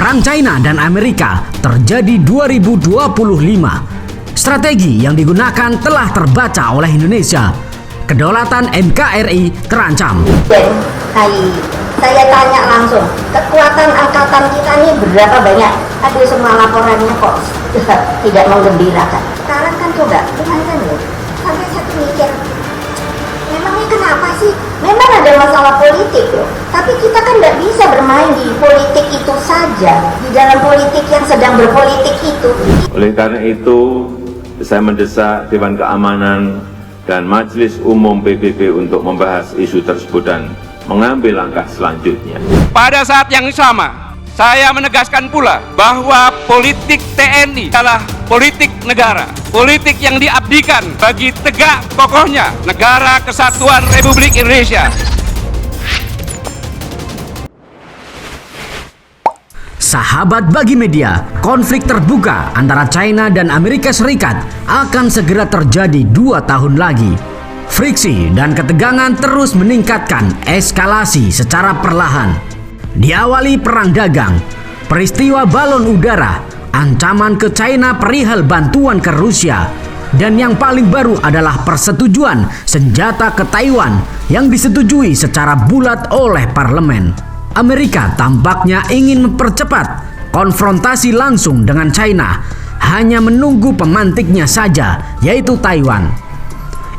Perang China dan Amerika terjadi 2025. Strategi yang digunakan telah terbaca oleh Indonesia. Kedaulatan NKRI terancam. Saya tanya langsung, kekuatan angkatan kita ini berapa banyak? Aduh, semua laporannya kok tidak menggembirakan. Sekarang kan coba, dengarkan loh. Sampai saya mikir, memangnya kenapa sih? Memang ada masalah politik loh. Tapi kita kan nggak bisa bermain di politik itu saja. Di dalam politik yang sedang berpolitik itu. Oleh karena itu, saya mendesak Dewan Keamanan dan Majelis Umum PBB untuk membahas isu tersebut dan mengambil langkah selanjutnya. Pada saat yang sama, saya menegaskan pula bahwa politik TNI adalah politik negara, politik yang diabdikan bagi tegak kokohnya Negara Kesatuan Republik Indonesia. Sahabat bagi media, konflik terbuka antara China dan Amerika Serikat akan segera terjadi 2 tahun lagi. Friksi dan ketegangan terus meningkatkan eskalasi secara perlahan. Diawali perang dagang, peristiwa balon udara, ancaman ke China perihal bantuan ke Rusia, dan yang paling baru adalah persetujuan senjata ke Taiwan yang disetujui secara bulat oleh parlemen. Amerika tampaknya ingin mempercepat konfrontasi langsung dengan China, hanya menunggu pemantiknya saja, yaitu Taiwan.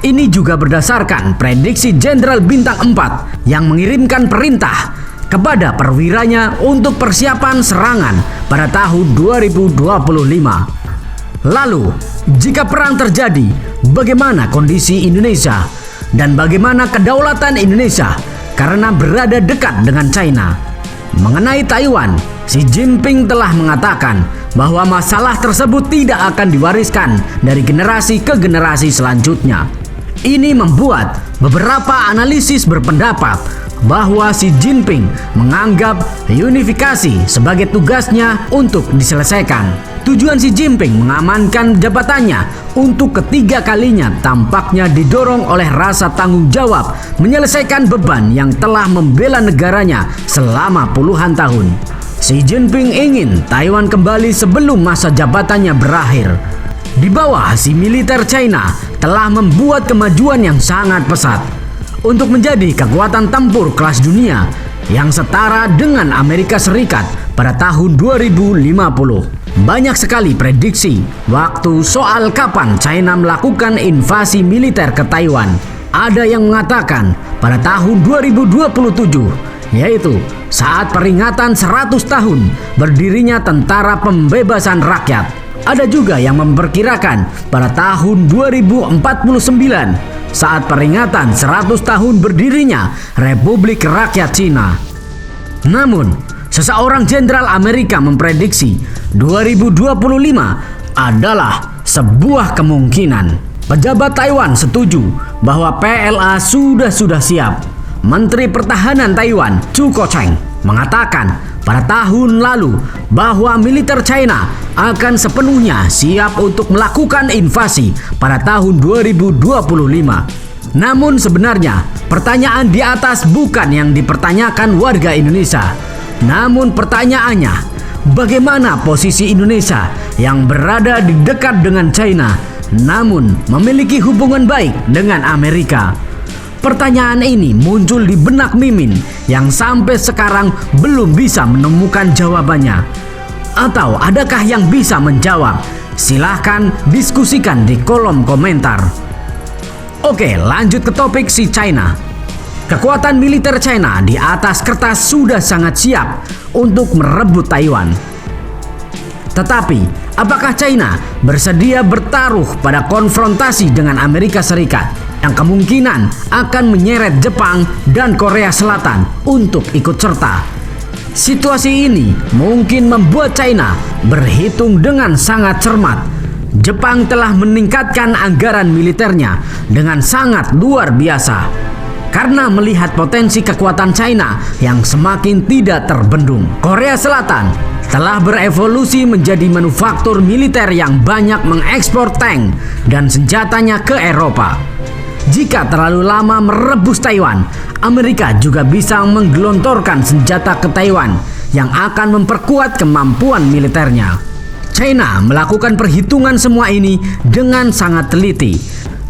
Ini juga berdasarkan prediksi Jenderal Bintang 4 yang mengirimkan perintah kepada perwiranya untuk persiapan serangan pada tahun 2025. Lalu, jika perang terjadi, bagaimana kondisi Indonesia dan bagaimana kedaulatan Indonesia karena berada dekat dengan China? Mengenai Taiwan, Xi Jinping telah mengatakan bahwa masalah tersebut tidak akan diwariskan dari generasi ke generasi selanjutnya. Ini membuat beberapa analisis berpendapat bahwa Xi Jinping menganggap unifikasi sebagai tugasnya untuk diselesaikan. Tujuan Xi Jinping mengamankan jabatannya untuk ketiga kalinya tampaknya didorong oleh rasa tanggung jawab menyelesaikan beban yang telah membela negaranya selama puluhan tahun. Xi Jinping ingin Taiwan kembali sebelum masa jabatannya berakhir. Di bawah si militer China telah membuat kemajuan yang sangat pesat untuk menjadi kekuatan tempur kelas dunia yang setara dengan Amerika Serikat pada tahun 2050. Banyak sekali prediksi waktu soal kapan China melakukan invasi militer ke Taiwan. Ada yang mengatakan pada tahun 2027, yaitu saat peringatan 100 tahun berdirinya Tentara Pembebasan Rakyat. Ada juga yang memperkirakan pada tahun 2049 saat peringatan 100 tahun berdirinya Republik Rakyat Cina. Namun, seseorang jenderal Amerika memprediksi 2025 adalah sebuah kemungkinan. Pejabat Taiwan setuju bahwa PLA sudah siap. Menteri Pertahanan Taiwan, Chu Ko-cheng, mengatakan pada tahun lalu bahwa militer China akan sepenuhnya siap untuk melakukan invasi pada tahun 2025. Namun sebenarnya pertanyaan di atas bukan yang dipertanyakan warga Indonesia. Namun pertanyaannya, bagaimana posisi Indonesia yang berada di dekat dengan China namun memiliki hubungan baik dengan Amerika? Pertanyaan ini muncul di benak Mimin yang sampai sekarang belum bisa menemukan jawabannya. Atau adakah yang bisa menjawab? Silahkan diskusikan di kolom komentar. Oke, lanjut ke topik si China. Kekuatan militer China di atas kertas sudah sangat siap untuk merebut Taiwan. Tetapi, apakah China bersedia bertaruh pada konfrontasi dengan Amerika Serikat yang kemungkinan akan menyeret Jepang dan Korea Selatan untuk ikut serta? Situasi ini mungkin membuat China berhitung dengan sangat cermat. Jepang telah meningkatkan anggaran militernya dengan sangat luar biasa karena melihat potensi kekuatan China yang semakin tidak terbendung. Korea Selatan telah berevolusi menjadi manufaktur militer yang banyak mengekspor tank dan senjatanya ke Eropa. Jika terlalu lama merebus Taiwan, Amerika juga bisa menggelontorkan senjata ke Taiwan yang akan memperkuat kemampuan militernya. China melakukan perhitungan semua ini dengan sangat teliti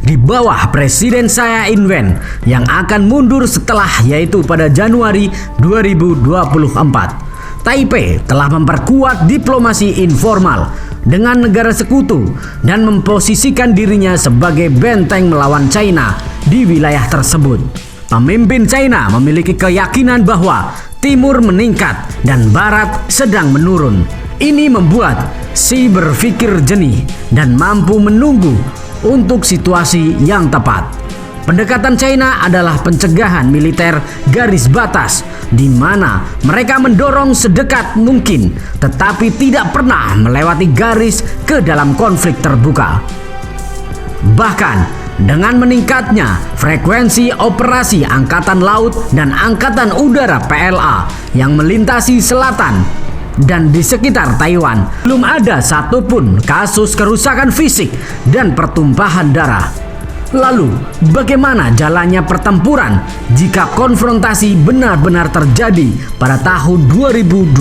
di bawah Presiden Tsai Ing-wen yang akan mundur setelah, yaitu pada Januari 2024. Taipei telah memperkuat diplomasi informal dengan negara sekutu dan memposisikan dirinya sebagai benteng melawan China di wilayah tersebut. Pemimpin China memiliki keyakinan bahwa Timur meningkat dan Barat sedang menurun. Ini membuat Xi berpikir jernih dan mampu menunggu untuk situasi yang tepat. Pendekatan China adalah pencegahan militer garis batas, di mana mereka mendorong sedekat mungkin tetapi tidak pernah melewati garis ke dalam konflik terbuka. Bahkan dengan meningkatnya frekuensi operasi Angkatan Laut dan Angkatan Udara PLA yang melintasi selatan dan di sekitar Taiwan, belum ada satupun kasus kerusakan fisik dan pertumpahan darah. Lalu, bagaimana jalannya pertempuran jika konfrontasi benar-benar terjadi pada tahun 2025?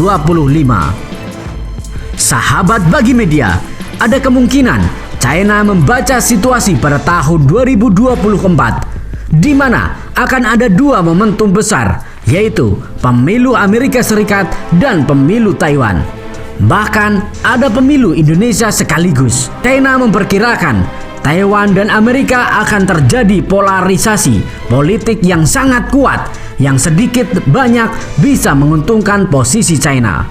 Sahabat Bagi Media, ada kemungkinan China membaca situasi pada tahun 2024, di mana akan ada dua momentum besar, yaitu pemilu Amerika Serikat dan pemilu Taiwan. Bahkan ada pemilu Indonesia sekaligus. China memperkirakan Taiwan dan Amerika akan terjadi polarisasi politik yang sangat kuat yang sedikit banyak bisa menguntungkan posisi China.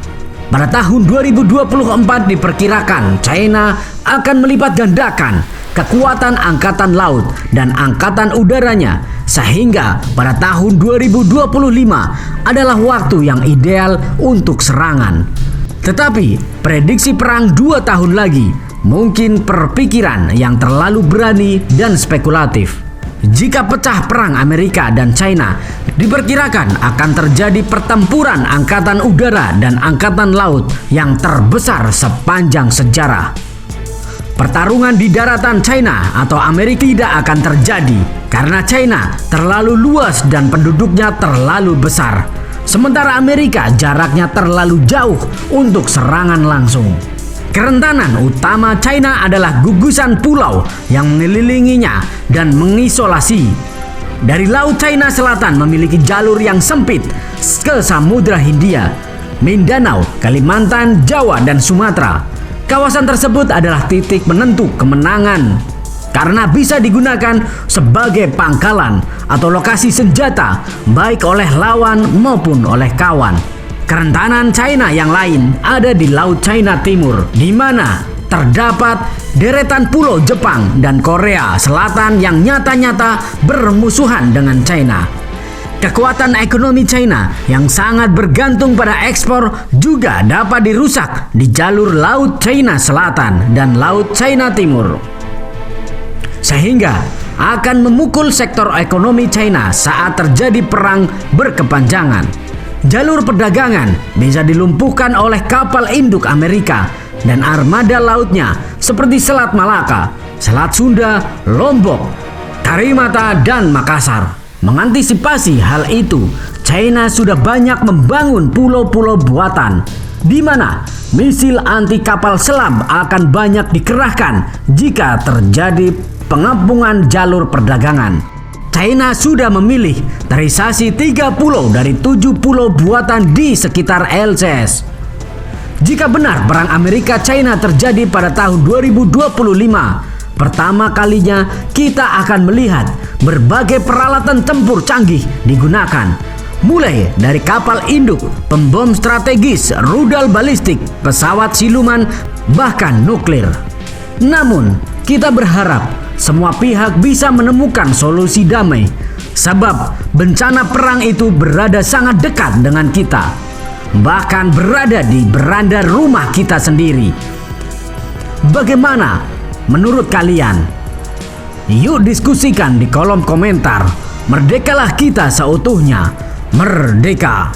Pada tahun 2024 diperkirakan China akan melipat gandakan kekuatan angkatan laut dan angkatan udaranya, sehingga pada tahun 2025 adalah waktu yang ideal untuk serangan. Tetapi prediksi perang 2 tahun lagi mungkin perpikiran yang terlalu berani dan spekulatif. Jika pecah perang Amerika dan China, diperkirakan akan terjadi pertempuran angkatan udara dan angkatan laut yang terbesar sepanjang sejarah. Pertarungan di daratan China atau Amerika tidak akan terjadi karena China terlalu luas dan penduduknya terlalu besar, sementara Amerika jaraknya terlalu jauh untuk serangan langsung. Kerentanan utama China adalah gugusan pulau yang mengelilinginya dan mengisolasi. Dari Laut China Selatan memiliki jalur yang sempit ke Samudra Hindia, Mindanao, Kalimantan, Jawa, dan Sumatera. Kawasan tersebut adalah titik penentu kemenangan karena bisa digunakan sebagai pangkalan atau lokasi senjata baik oleh lawan maupun oleh kawan. Kerentanan China yang lain ada di Laut China Timur, di mana terdapat deretan pulau Jepang dan Korea Selatan yang nyata-nyata bermusuhan dengan China. Kekuatan ekonomi China yang sangat bergantung pada ekspor juga dapat dirusak di jalur Laut China Selatan dan Laut China Timur, sehingga akan memukul sektor ekonomi China saat terjadi perang berkepanjangan. Jalur perdagangan bisa dilumpuhkan oleh kapal induk Amerika dan armada lautnya seperti Selat Malaka, Selat Sunda, Lombok, Karimata, dan Makassar. Mengantisipasi hal itu, China sudah banyak membangun pulau-pulau buatan, di mana misil anti kapal selam akan banyak dikerahkan jika terjadi pengepungan jalur perdagangan. China sudah memilih terisasi 3 pulau dari 7 pulau buatan di sekitar LCS. Jika benar perang Amerika-China terjadi pada tahun 2025, pertama kalinya kita akan melihat berbagai peralatan tempur canggih digunakan, mulai dari kapal induk, pembom strategis, rudal balistik, pesawat siluman, bahkan nuklir. Namun, kita berharap semua pihak bisa menemukan solusi damai, sebab bencana perang itu berada sangat dekat dengan kita, bahkan berada di beranda rumah kita sendiri. Bagaimana menurut kalian? Yuk diskusikan di kolom komentar. Merdekalah kita seutuhnya. Merdeka!